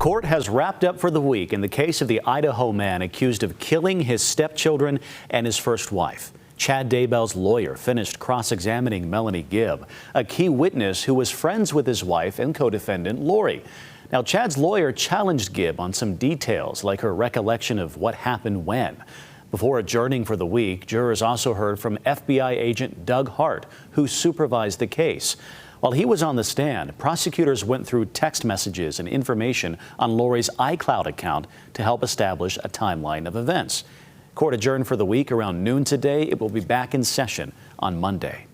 Court has wrapped up for the week in the case of the Idaho man accused of killing his stepchildren and his first wife. Chad Daybell's lawyer finished cross-examining Melanie Gibb, a key witness who was friends with his wife and co-defendant Lori. Now, Chad's lawyer challenged Gibb on some details, like her recollection of what happened when. Before adjourning for the week, jurors also heard from FBI agent Doug Hart, who supervised the case. While he was on the stand, prosecutors went through text messages and information on Lori's iCloud account to help establish a timeline of events. Court adjourned for the week around noon today. It will be back in session on Monday.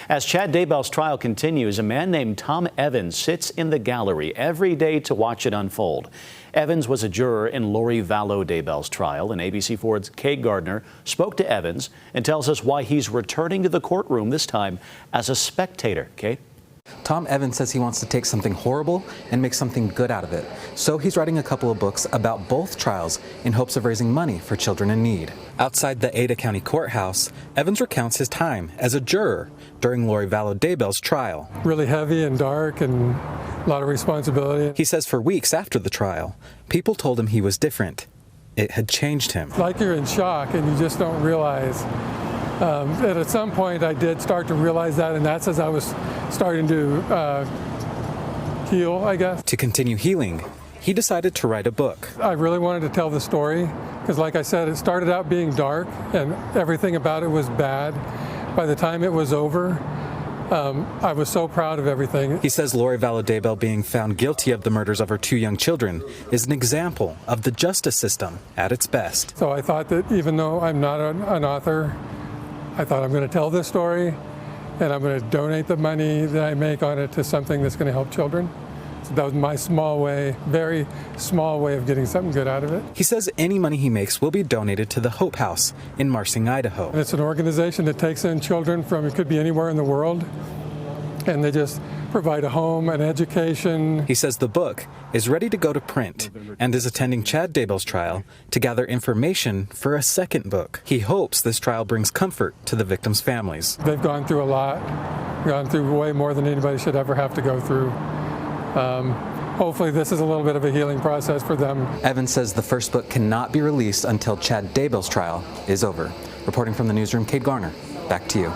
As Chad Daybell's trial continues, a man named Tom Evans sits in the gallery every day to watch it unfold. Evans was a juror in Lori Vallow Daybell's trial, and ABC4's Kade Garner spoke to Evans and tells us why he's returning to the courtroom this time as a spectator. Kade? Tom Evans says he wants to take something horrible and make something good out of it. So he's writing a couple of books about both trials in hopes of raising money for children in need. Outside the Ada County Courthouse, Evans recounts his time as a juror during Lori Vallow Daybell's trial. Really heavy and dark and a lot of responsibility. He says for weeks after the trial, people told him he was different. It had changed him. Like you're in shock and you just don't realize. And at some point I did start to realize that, and that's as I was starting to heal, I guess. To continue healing, he decided to write a book. I really wanted to tell the story because, like I said, it started out being dark and everything about it was bad. By the time it was over, I was so proud of everything. He says Lori Vallow Daybell being found guilty of the murders of her 2 young children is an example of the justice system at its best. So I thought that even though I'm not an author, I thought I'm going to tell this story, and I'm going to donate the money that I make on it to something that's going to help children. So that was my small way, very small way of getting something good out of it. He says any money he makes will be donated to the Hope House in Marsing, Idaho. And it's an organization that takes in children from, it could be anywhere in the world, and they just provide a home, an education. He says the book is ready to go to print and is attending Chad Daybell's trial to gather information for a second book. He hopes this trial brings comfort to the victims' families. They've gone through a lot, gone through way more than anybody should ever have to go through. Hopefully this is a little bit of a healing process for them. Evans says the first book cannot be released until Chad Daybell's trial is over. Reporting from the newsroom, Kade Garner, back to you.